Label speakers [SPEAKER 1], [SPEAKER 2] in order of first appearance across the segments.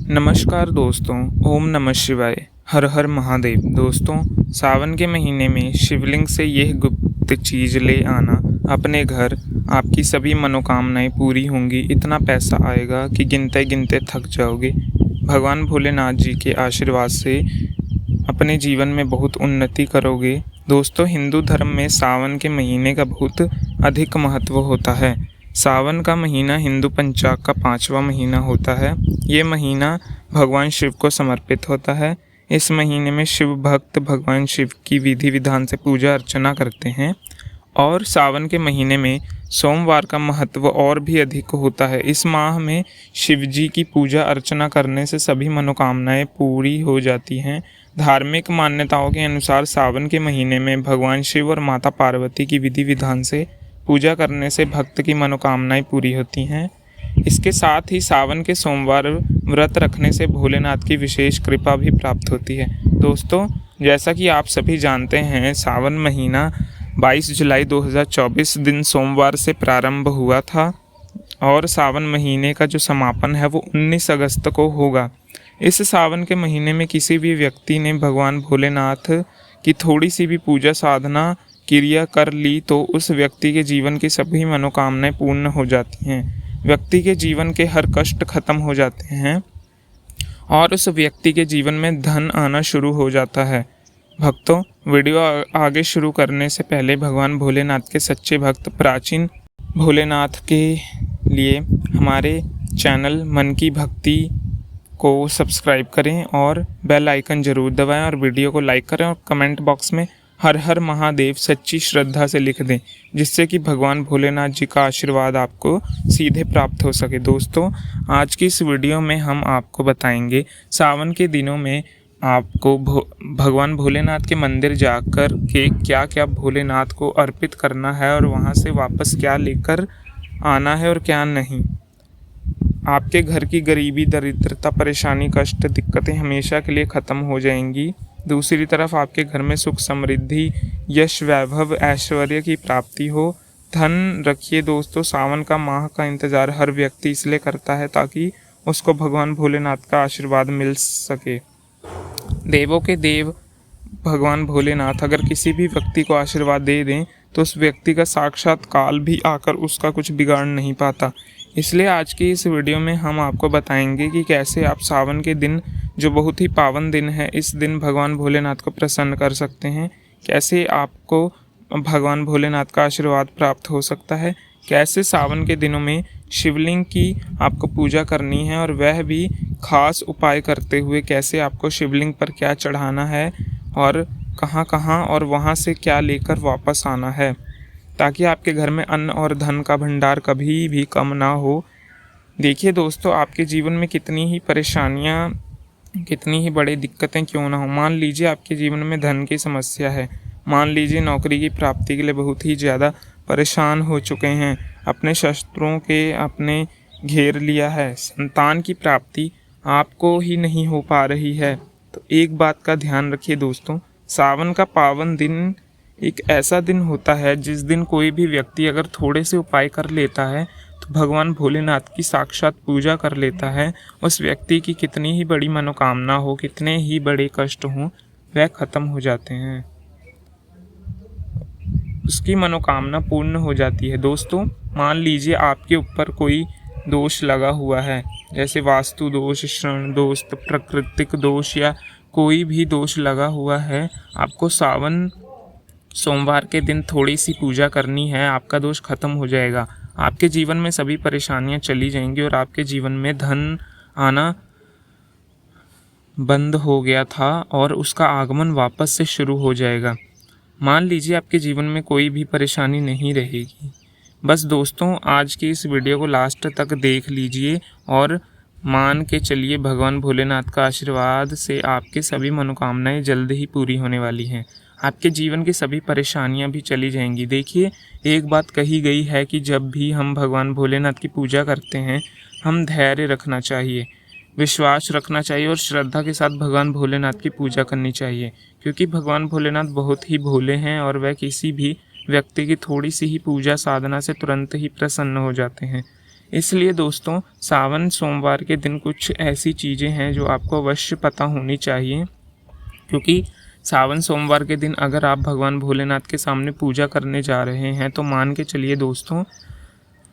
[SPEAKER 1] नमस्कार दोस्तों, ओम नमः शिवाय, हर हर महादेव। दोस्तों, सावन के महीने में शिवलिंग से यह गुप्त चीज़ ले आना अपने घर, आपकी सभी मनोकामनाएं पूरी होंगी। इतना पैसा आएगा कि गिनते गिनते थक जाओगे। भगवान भोलेनाथ जी के आशीर्वाद से अपने जीवन में बहुत उन्नति करोगे। दोस्तों, हिंदू धर्म में सावन के महीने का बहुत अधिक महत्व होता है। सावन का महीना हिंदू पंचांग का 5वां महीना होता है। ये महीना भगवान शिव को समर्पित होता है। इस महीने में शिव भक्त भगवान शिव की विधि विधान से पूजा अर्चना करते हैं और सावन के महीने में सोमवार का महत्व और भी अधिक होता है। इस माह में शिव जी की पूजा अर्चना करने से सभी मनोकामनाएं पूरी हो जाती हैं। धार्मिक मान्यताओं के अनुसार सावन के महीने में भगवान शिव और माता पार्वती की विधि विधान से पूजा करने से भक्त की मनोकामनाएं पूरी होती हैं। इसके साथ ही सावन के सोमवार व्रत रखने से भोलेनाथ की विशेष कृपा भी प्राप्त होती है। दोस्तों, जैसा कि आप सभी जानते हैं, सावन महीना 22 जुलाई 2024 दिन सोमवार से प्रारंभ हुआ था और सावन महीने का जो समापन है वो 19 अगस्त को होगा। इस सावन के महीने में किसी भी व्यक्ति ने भगवान भोलेनाथ की थोड़ी सी भी पूजा साधना क्रिया कर ली तो उस व्यक्ति के जीवन की सभी मनोकामनाएं पूर्ण हो जाती हैं। व्यक्ति के जीवन के हर कष्ट खत्म हो जाते हैं और उस व्यक्ति के जीवन में धन आना शुरू हो जाता है। भक्तों, वीडियो आगे शुरू करने से पहले भगवान भोलेनाथ के सच्चे भक्त प्राचीन भोलेनाथ के लिए हमारे चैनल मन की भक्ति को सब्सक्राइब करें और बेल आइकन ज़रूर दबाएं और वीडियो को लाइक करें और कमेंट बॉक्स में हर हर महादेव सच्ची श्रद्धा से लिख दें, जिससे कि भगवान भोलेनाथ जी का आशीर्वाद आपको सीधे प्राप्त हो सके। दोस्तों, आज की इस वीडियो में हम आपको बताएंगे सावन के दिनों में आपको भगवान भोलेनाथ के मंदिर जाकर के क्या क्या भोलेनाथ को अर्पित करना है और वहां से वापस क्या लेकर आना है और क्या नहीं। आपके घर की गरीबी, दरिद्रता, परेशानी, कष्ट, दिक्कतें हमेशा के लिए ख़त्म हो जाएंगी। दूसरी तरफ आपके घर में सुख, समृद्धि, यश, वैभव, ऐश्वर्य की प्राप्ति हो। धन रखिए दोस्तों, सावन का माह का इंतज़ार हर व्यक्ति इसलिए करता है ताकि उसको भगवान भोलेनाथ का आशीर्वाद मिल सके। देवों के देव भगवान भोलेनाथ अगर किसी भी व्यक्ति को आशीर्वाद दे दें तो उस व्यक्ति का साक्षात काल भी आकर उसका कुछ बिगाड़ नहीं पाता। इसलिए आज की इस वीडियो में हम आपको बताएंगे कि कैसे आप सावन के दिन, जो बहुत ही पावन दिन है, इस दिन भगवान भोलेनाथ को प्रसन्न कर सकते हैं। कैसे आपको भगवान भोलेनाथ का आशीर्वाद प्राप्त हो सकता है। कैसे सावन के दिनों में शिवलिंग की आपको पूजा करनी है और वह भी खास उपाय करते हुए। कैसे आपको शिवलिंग पर क्या चढ़ाना है और कहाँ कहाँ और वहाँ से क्या लेकर वापस आना है, ताकि आपके घर में अन्न और धन का भंडार कभी भी कम ना हो। देखिए दोस्तों, आपके जीवन में कितनी ही परेशानियाँ, कितनी ही बड़ी दिक्कतें क्यों ना हो। मान लीजिए आपके जीवन में धन की समस्या है, मान लीजिए नौकरी की प्राप्ति के लिए बहुत ही ज़्यादा परेशान हो चुके हैं, अपने शस्त्रों के आपने घेर लिया है, संतान की प्राप्ति आपको ही नहीं हो पा रही है, तो एक बात का ध्यान रखिए दोस्तों, सावन का पावन दिन एक ऐसा दिन होता है जिस दिन कोई भी व्यक्ति अगर थोड़े से उपाय कर लेता है तो भगवान भोलेनाथ की साक्षात पूजा कर लेता है। उस व्यक्ति की कितनी ही बड़ी मनोकामना हो, कितने ही बड़े कष्ट हों, वह खत्म हो जाते हैं, उसकी मनोकामना पूर्ण हो जाती है। दोस्तों, मान लीजिए आपके ऊपर कोई दोष लगा हुआ है, जैसे वास्तु दोष, श्रवण दोष, प्राकृतिक दोष या कोई भी दोष लगा हुआ है। आपको सावन सोमवार के दिन थोड़ी सी पूजा करनी है, आपका दोष खत्म हो जाएगा, आपके जीवन में सभी परेशानियां चली जाएंगी और आपके जीवन में धन आना बंद हो गया था और उसका आगमन वापस से शुरू हो जाएगा। मान लीजिए आपके जीवन में कोई भी परेशानी नहीं रहेगी। बस दोस्तों, आज की इस वीडियो को लास्ट तक देख लीजिए और मान के चलिए भगवान भोलेनाथ का आशीर्वाद से आपके सभी मनोकामनाएं जल्द ही पूरी होने वाली हैं। आपके जीवन की सभी परेशानियां भी चली जाएंगी। देखिए, एक बात कही गई है कि जब भी हम भगवान भोलेनाथ की पूजा करते हैं, हम धैर्य रखना चाहिए, विश्वास रखना चाहिए और श्रद्धा के साथ भगवान भोलेनाथ की पूजा करनी चाहिए, क्योंकि भगवान भोलेनाथ बहुत ही भोले हैं और वह किसी भी व्यक्ति की थोड़ी सी ही पूजा साधना से तुरंत ही प्रसन्न हो जाते हैं। इसलिए दोस्तों सावन सोमवार के दिन कुछ ऐसी चीज़ें हैं जो आपको अवश्य पता होनी चाहिए, क्योंकि सावन सोमवार के दिन अगर आप भगवान भोलेनाथ के सामने पूजा करने जा रहे हैं तो मान के चलिए दोस्तों,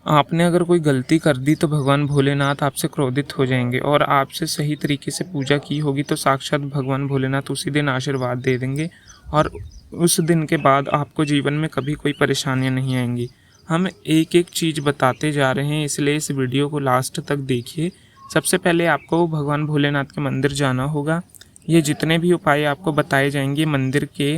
[SPEAKER 1] आपने अगर कोई गलती कर दी तो भगवान भोलेनाथ आपसे क्रोधित हो जाएंगे, और आपसे सही तरीके से पूजा की होगी तो साक्षात भगवान भोलेनाथ उसी दिन आशीर्वाद दे देंगे, और उस दिन के बाद आपको जीवन में कभी कोई परेशानियां नहीं आएंगी। हम एक एक चीज़ बताते जा रहे हैं, इसलिए इस वीडियो को लास्ट तक देखिए। सबसे पहले आपको भगवान भोलेनाथ के मंदिर जाना होगा। ये जितने भी उपाय आपको बताए जाएंगे मंदिर के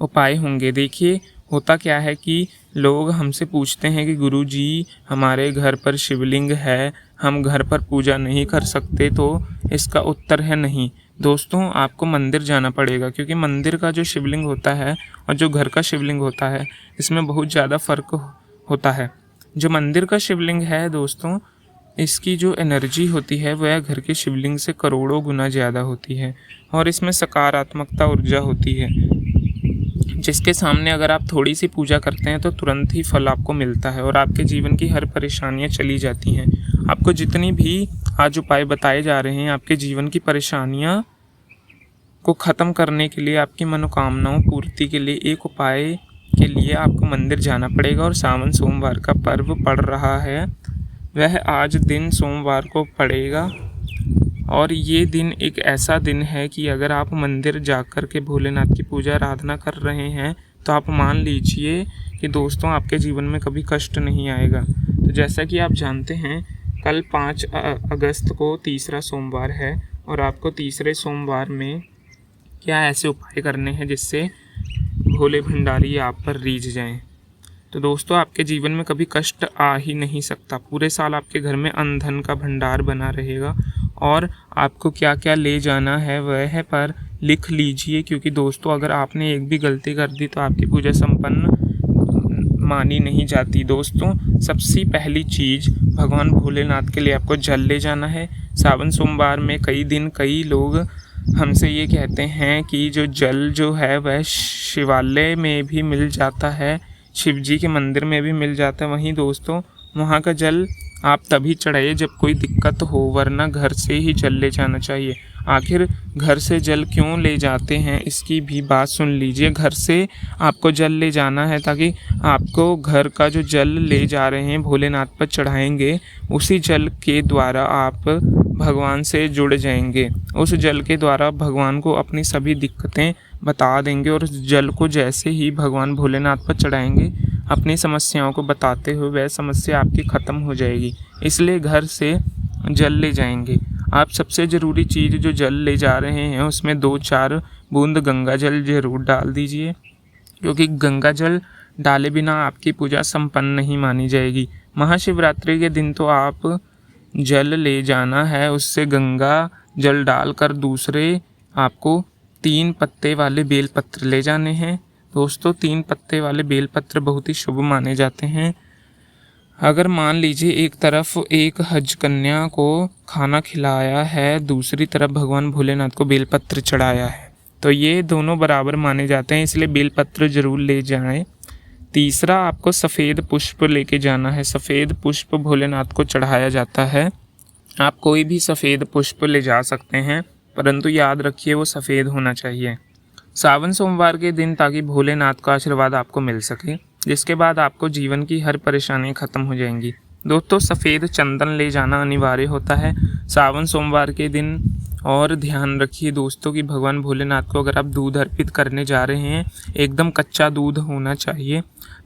[SPEAKER 1] उपाय होंगे। देखिए होता क्या है कि लोग हमसे पूछते हैं कि गुरुजी हमारे घर पर शिवलिंग है, हम घर पर पूजा नहीं कर सकते, तो इसका उत्तर है नहीं दोस्तों, आपको मंदिर जाना पड़ेगा, क्योंकि मंदिर का जो शिवलिंग होता है और जो घर का शिवलिंग होता है इसमें बहुत ज़्यादा फ़र्क होता है। जो मंदिर का शिवलिंग है दोस्तों, इसकी जो एनर्जी होती है वह घर के शिवलिंग से करोड़ों गुना ज़्यादा होती है, और इसमें सकारात्मकता ऊर्जा होती है, जिसके सामने अगर आप थोड़ी सी पूजा करते हैं तो तुरंत ही फल आपको मिलता है और आपके जीवन की हर परेशानियां चली जाती हैं। आपको जितनी भी आज उपाय बताए जा रहे हैं, आपके जीवन की परेशानियां को ख़त्म करने के लिए, आपकी मनोकामनाओं पूर्ति के लिए एक उपाय के लिए आपको मंदिर जाना पड़ेगा। और सावन सोमवार का पर्व पड़ रहा है, वह आज दिन सोमवार को पड़ेगा, और ये दिन एक ऐसा दिन है कि अगर आप मंदिर जाकर के भोलेनाथ की पूजा आराधना कर रहे हैं तो आप मान लीजिए कि दोस्तों आपके जीवन में कभी कष्ट नहीं आएगा। तो जैसा कि आप जानते हैं, कल 5 अगस्त को तीसरा सोमवार है, और आपको तीसरे सोमवार में क्या ऐसे उपाय करने हैं जिससे भोले भंडारी आप पर रीझ जाएं। तो दोस्तों आपके जीवन में कभी कष्ट आ ही नहीं सकता। पूरे साल आपके घर में अन्न धन का भंडार बना रहेगा, और आपको क्या क्या ले जाना है वह पर लिख लीजिए, क्योंकि दोस्तों अगर आपने एक भी गलती कर दी तो आपकी पूजा संपन्न मानी नहीं जाती। दोस्तों सबसे पहली चीज़, भगवान भोलेनाथ के लिए आपको जल ले जाना है। सावन सोमवार में कई लोग हमसे ये कहते हैं कि जो जल जो है वह शिवालय में भी मिल जाता है, शिव जी के मंदिर में भी मिल जाता है। वहीं दोस्तों वहाँ का जल आप तभी चढ़ाइए जब कोई दिक्कत हो, वरना घर से ही जल ले जाना चाहिए। आखिर घर से जल क्यों ले जाते हैं इसकी भी बात सुन लीजिए। घर से आपको जल ले जाना है ताकि आपको घर का जो जल ले जा रहे हैं भोलेनाथ पर चढ़ाएंगे, उसी जल के द्वारा आप भगवान से जुड़ जाएंगे। उस जल के द्वारा भगवान को अपनी सभी दिक्कतें बता देंगे, और उस जल को जैसे ही भगवान भोलेनाथ पर चढ़ाएंगे, अपनी समस्याओं को बताते हुए वह समस्या आपकी ख़त्म हो जाएगी। इसलिए घर से जल ले जाएंगे आप। सबसे ज़रूरी चीज़ जो जल ले जा रहे हैं उसमें 2-4 बूंद गंगा जल ज़रूर डाल दीजिए, क्योंकि गंगा जल डाले बिना आपकी पूजा संपन्न नहीं मानी जाएगी। महाशिवरात्रि के दिन तो आप जल ले जाना है, उससे गंगा जल डालकर दूसरे आपको 3 पत्ते वाले बेलपत्र ले जाने हैं। दोस्तों 3 पत्ते वाले बेलपत्र बहुत ही शुभ माने जाते हैं। अगर मान लीजिए एक तरफ एक हज कन्या को खाना खिलाया है, दूसरी तरफ भगवान भोलेनाथ को बेलपत्र चढ़ाया है, तो ये दोनों बराबर माने जाते हैं, इसलिए बेलपत्र ज़रूर ले जाएं। तीसरा, आपको सफ़ेद पुष्प लेके जाना है। सफ़ेद पुष्प भोलेनाथ को चढ़ाया जाता है। आप कोई भी सफ़ेद पुष्प ले जा सकते हैं, परंतु याद रखिए वो सफ़ेद होना चाहिए सावन सोमवार के दिन, ताकि भोलेनाथ का आशीर्वाद आपको मिल सके, जिसके बाद आपको जीवन की हर परेशानी ख़त्म हो जाएंगी। दोस्तों सफ़ेद चंदन ले जाना अनिवार्य होता है सावन सोमवार के दिन। और ध्यान रखिए दोस्तों कि भगवान भोलेनाथ को अगर आप दूध अर्पित करने जा रहे हैं, एकदम कच्चा दूध होना चाहिए,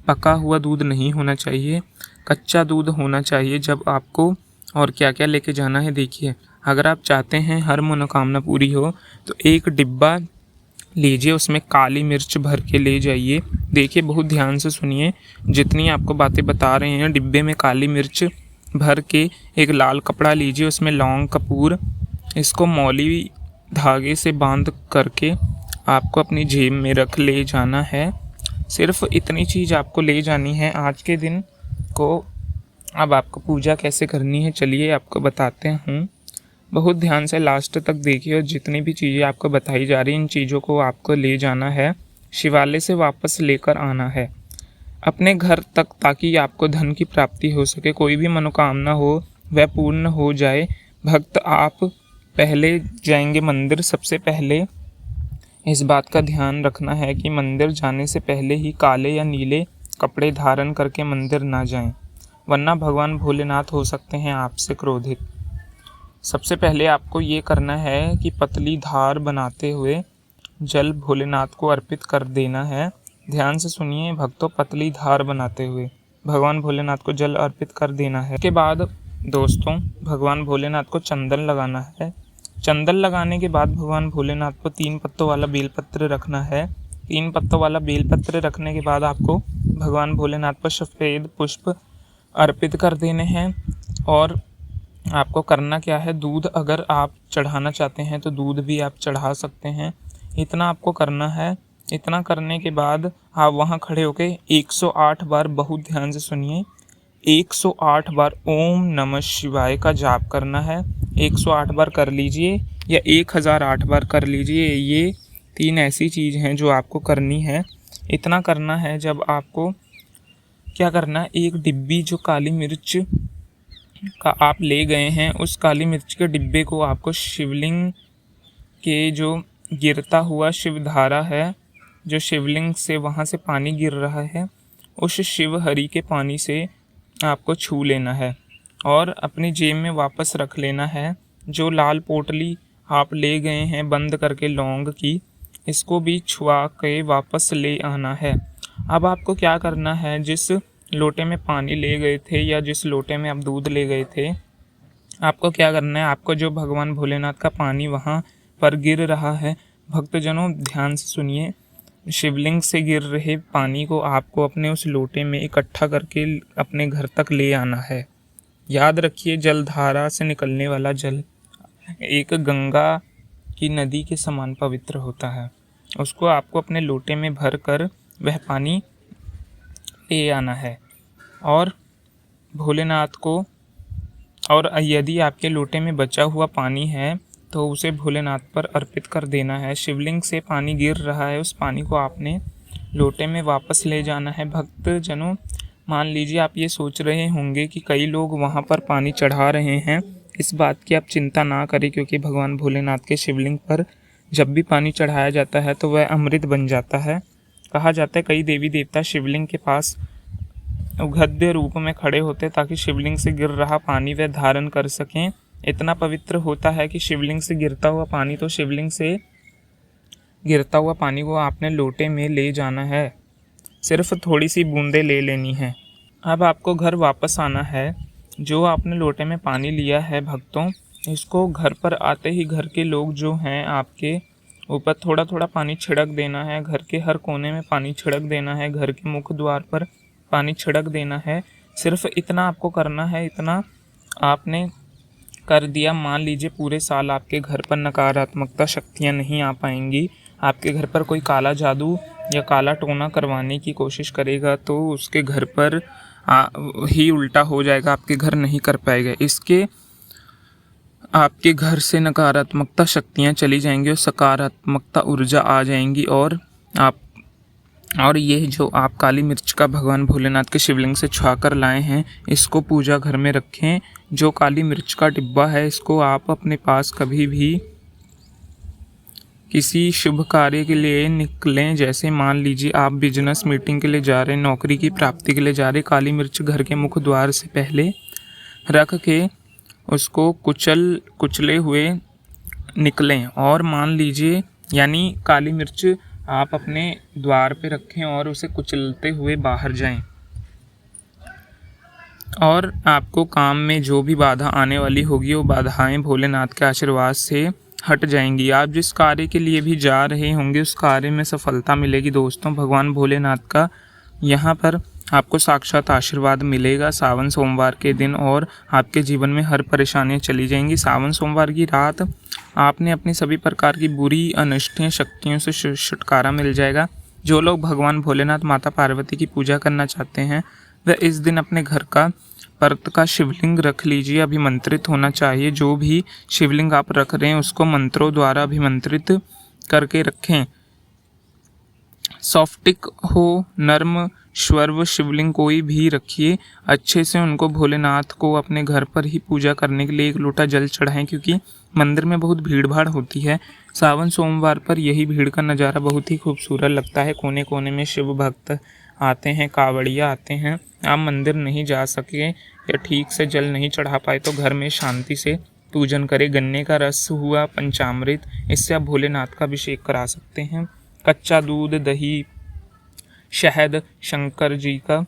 [SPEAKER 1] पका हुआ दूध नहीं होना चाहिए, कच्चा दूध होना चाहिए जब आपको। और क्या क्या लेके जाना है देखिए, अगर आप चाहते हैं हर मनोकामना पूरी हो तो एक डिब्बा लीजिए, उसमें काली मिर्च भर के ले जाइए। देखिए बहुत ध्यान से सुनिए, जितनी आपको बातें बता रहे हैं, डिब्बे में काली मिर्च भर के एक लाल कपड़ा लीजिए, उसमें लौंग कपूर, इसको मौली धागे से बांध करके आपको अपनी जेब में रख ले जाना है। सिर्फ इतनी चीज़ आपको ले जानी है आज के दिन को। अब आपको पूजा कैसे करनी है चलिए आपको बताते हूँ। बहुत ध्यान से लास्ट तक देखिए, और जितनी भी चीज़ें आपको बताई जा रही हैं इन चीज़ों को आपको ले जाना है, शिवालय से वापस लेकर आना है। अपने घर तक, ताकि आपको धन की प्राप्ति हो सके, कोई भी मनोकामना हो वह पूर्ण हो जाए। भक्त आप पहले जाएंगे मंदिर। सबसे पहले इस बात का ध्यान रखना है कि मंदिर जाने से पहले ही काले या नीले कपड़े धारण करके मंदिर ना जाएं, वरना भगवान भोलेनाथ हो सकते हैं आपसे क्रोधित। सबसे पहले आपको ये करना है कि पतली धार बनाते हुए जल भोलेनाथ को अर्पित कर देना है। ध्यान से सुनिए भक्तों, पतली धार बनाते हुए भगवान भोलेनाथ को जल अर्पित कर देना है। उसके बाद दोस्तों भगवान भोलेनाथ को चंदन लगाना है। चंदन लगाने के बाद भगवान भोलेनाथ को 3 पत्तों वाला बेलपत्र रखना है। 3 पत्तों वाला बेलपत्र रखने के बाद आपको भगवान भोलेनाथ पर सफ़ेद पुष्प अर्पित कर देने हैं। और आपको करना क्या है, दूध अगर आप चढ़ाना चाहते हैं तो दूध भी आप चढ़ा सकते हैं। इतना आपको करना है। इतना करने के बाद आप वहाँ खड़े होके 108 बार, बहुत ध्यान से सुनिए, 108 बार ओम नमः शिवाय का जाप करना है। 108 बार कर लीजिए या 1008 बार कर लीजिए। ये 3 ऐसी चीज़ हैं जो आपको करनी है। इतना करना है। जब आपको क्या करना है, एक डिब्बी जो काली मिर्च का आप ले गए हैं, उस काली मिर्च के डिब्बे को आपको शिवलिंग के जो गिरता हुआ शिवधारा है, जो शिवलिंग से वहाँ से पानी गिर रहा है, उस शिव हरि के पानी से आपको छू लेना है और अपनी जेब में वापस रख लेना है। जो लाल पोटली आप ले गए हैं बंद करके लौंग की, इसको भी छुआ के वापस ले आना है। अब आपको क्या करना है, जिस लोटे में पानी ले गए थे या जिस लोटे में आप दूध ले गए थे, आपको क्या करना है, आपको जो भगवान भोलेनाथ का पानी वहाँ पर गिर रहा है, भक्तजनों ध्यान से सुनिए, शिवलिंग से गिर रहे पानी को आपको अपने उस लोटे में इकट्ठा करके अपने घर तक ले आना है। याद रखिए, जलधारा से निकलने वाला जल एक गंगा की नदी के समान पवित्र होता है। उसको आपको अपने लोटे में भर कर वह पानी ले आना है और भोलेनाथ को, और यदि आपके लोटे में बचा हुआ पानी है तो उसे भोलेनाथ पर अर्पित कर देना है। शिवलिंग से पानी गिर रहा है, उस पानी को आपने लोटे में वापस ले जाना है। भक्तजनों, मान लीजिए आप ये सोच रहे होंगे कि कई लोग वहाँ पर पानी चढ़ा रहे हैं। इस बात की आप चिंता ना करें, क्योंकि भगवान भोलेनाथ के शिवलिंग पर जब भी पानी चढ़ाया जाता है तो वह अमृत बन जाता है। कहा जाता है कई देवी देवता शिवलिंग के पास उद्गद्य रूप में खड़े होते ताकि शिवलिंग से गिर रहा पानी वे धारण कर सकें। इतना पवित्र होता है कि शिवलिंग से गिरता हुआ पानी, तो शिवलिंग से गिरता हुआ पानी को आपने लोटे में ले जाना है। सिर्फ थोड़ी सी बूंदें ले लेनी है। अब आपको घर वापस आना है। जो आपने लोटे में पानी लिया है भक्तों, इसको घर पर आते ही घर के लोग जो हैं आपके ऊपर थोड़ा थोड़ा पानी छिड़क देना है। घर के हर कोने में पानी छिड़क देना है। घर के मुख्य द्वार पर पानी छिड़क देना है। सिर्फ इतना आपको करना है। इतना आपने कर दिया, मान लीजिए पूरे साल आपके घर पर नकारात्मकता शक्तियाँ नहीं आ पाएंगी। आपके घर पर कोई काला जादू या काला टोना करवाने की कोशिश करेगा तो उसके घर पर ही उल्टा हो जाएगा, आपके घर नहीं कर पाएगा। इसके आपके घर से नकारात्मकता शक्तियाँ चली जाएंगी और सकारात्मकता ऊर्जा आ जाएंगी। और ये जो आप काली मिर्च का भगवान भोलेनाथ के शिवलिंग से छुआ कर लाए हैं, इसको पूजा घर में रखें। जो काली मिर्च का डिब्बा है, इसको आप अपने पास कभी भी किसी शुभ कार्य के लिए निकलें, जैसे मान लीजिए आप बिजनेस मीटिंग के लिए जा रहे हैं, नौकरी की प्राप्ति के लिए जा रहे, काली मिर्च घर के मुख्य द्वार से पहले रख के उसको कुचले हुए निकलें। और मान लीजिए, यानी काली मिर्च आप अपने द्वार पे रखें और उसे कुचलते हुए बाहर जाएं। और आपको काम में जो भी बाधा आने वाली होगी, वो बाधाएं भोलेनाथ के आशीर्वाद से हट जाएंगी। आप जिस कार्य के लिए भी जा रहे होंगे, उस कार्य में सफलता मिलेगी। दोस्तों, भगवान भोलेनाथ का यहाँ पर आपको साक्षात आशीर्वाद मिलेगा सावन सोमवार के दिन, और आपके जीवन में हर परेशानियाँ चली जाएंगी। सावन सोमवार की रात आपने अपनी सभी प्रकार की बुरी अनिष्टीय शक्तियों से छुटकारा मिल जाएगा। जो लोग भगवान भोलेनाथ माता पार्वती की पूजा करना चाहते हैं, वह इस दिन अपने घर का पर्वत का शिवलिंग रख लीजिए। अभिमंत्रित होना चाहिए। जो भी शिवलिंग आप रख रहे हैं उसको मंत्रों द्वारा अभिमंत्रित करके रखें। सॉफ्टिक हो, नर्म स्वर्व शिवलिंग कोई भी रखिए, अच्छे से उनको भोलेनाथ को अपने घर पर ही पूजा करने के लिए एक लोटा जल चढ़ाएं, क्योंकि मंदिर में बहुत भीड़ भाड़ होती है। सावन सोमवार पर यही भीड़ का नज़ारा बहुत ही खूबसूरत लगता है। कोने कोने में शिव भक्त आते हैं, कावड़िया आते हैं। आप मंदिर नहीं जा सके या ठीक से जल नहीं चढ़ा पाए तो घर में शांति से पूजन करें। गन्ने का रस हुआ, पंचामृत, इससे आप भोलेनाथ का अभिषेक करा सकते हैं। कच्चा दूध, दही, शहद, शंकर जी का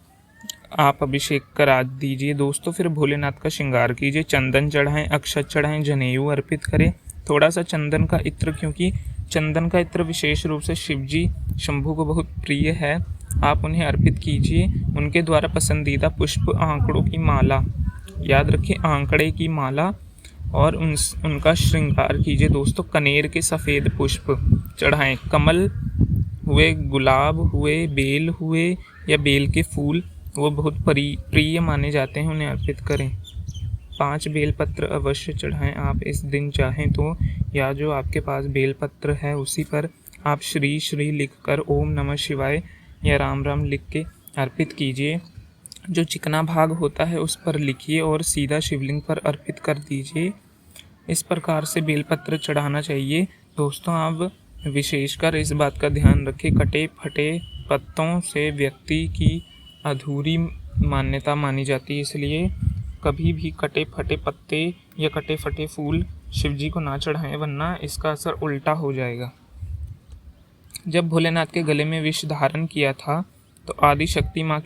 [SPEAKER 1] आप अभिषेक करा दीजिए दोस्तों। फिर भोलेनाथ का श्रृंगार कीजिए, चंदन चढ़ाएं, अक्षत चढ़ाएं, जनेऊ अर्पित करें, थोड़ा सा चंदन का इत्र, क्योंकि चंदन का इत्र विशेष रूप से शिवजी शंभू को बहुत प्रिय है। आप उन्हें अर्पित कीजिए। उनके द्वारा पसंदीदा पुष्प आंकड़ों की माला, याद रखिए आंकड़े की माला, और उनका श्रृंगार कीजिए दोस्तों। कनेर के सफ़ेद पुष्प चढ़ाएं, कमल हुए, गुलाब हुए, बेल हुए या बेल के फूल, वो बहुत प्रिय माने जाते हैं, उन्हें अर्पित करें। 5 बेलपत्र अवश्य चढ़ाएं आप इस दिन चाहें तो, या जो आपके पास बेलपत्र है उसी पर आप श्री श्री लिखकर ओम नमः शिवाय या राम राम लिख के अर्पित कीजिए। जो चिकना भाग होता है उस पर लिखिए और सीधा शिवलिंग पर अर्पित कर दीजिए। इस प्रकार से बेलपत्र चढ़ाना चाहिए दोस्तों। आप विशेषकर इस बात का ध्यान रखें, कटे फटे पत्तों से व्यक्ति की अधूरी मान्यता मानी जाती है, इसलिए कभी भी कटे फटे पत्ते या कटे फटे फूल शिवजी को ना चढ़ाएं, वरना इसका असर उल्टा हो जाएगा। जब भोलेनाथ के गले में विष धारण किया था तो आदिशक्ति माँ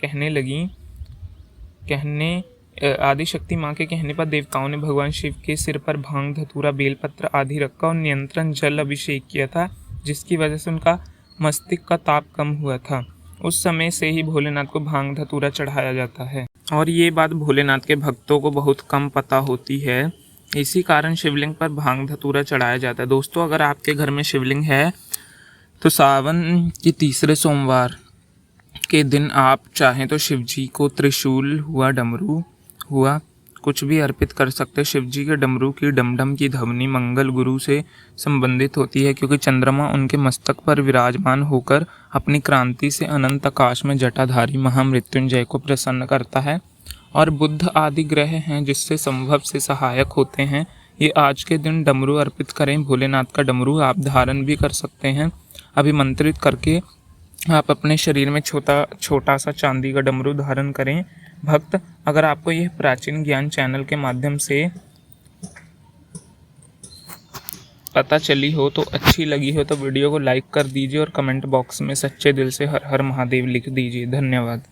[SPEAKER 1] के कहने पर देवताओं ने भगवान शिव के सिर पर भांग, धतूरा, बेलपत्र आदि रखा और नियंत्रण जल अभिषेक किया था, जिसकी वजह से उनका मस्तिष्क का ताप कम हुआ था। उस समय से ही भोलेनाथ को भांग धतूरा चढ़ाया जाता है, और ये बात भोलेनाथ के भक्तों को बहुत कम पता होती है। इसी कारण शिवलिंग पर भांग धतूरा चढ़ाया जाता है। दोस्तों, अगर आपके घर में शिवलिंग है तो सावन के तीसरे सोमवार के दिन आप चाहें तो शिवजी को त्रिशूल हुआ, डमरू हुआ, कुछ भी अर्पित कर सकते हैं। शिवजी के डमरू की डमडम की ध्वनि मंगल गुरु से संबंधित होती है, क्योंकि चंद्रमा उनके मस्तक पर विराजमान होकर अपनी क्रांति से अनंत आकाश में जटाधारी महामृत्युंजय को प्रसन्न करता है, और बुध आदि ग्रह हैं जिससे संभव से सहायक होते हैं। ये आज के दिन डमरू अर्पित करें। भोलेनाथ का डमरू आप धारण भी कर सकते हैं। अभिमंत्रित करके आप अपने शरीर में छोटा सा चांदी का डमरू धारण करें। भक्त, अगर आपको यह प्राचीन ज्ञान चैनल के माध्यम से पता चली हो तो अच्छी लगी हो तो वीडियो को लाइक कर दीजिए और कमेंट बॉक्स में सच्चे दिल से हर हर महादेव लिख दीजिए। धन्यवाद।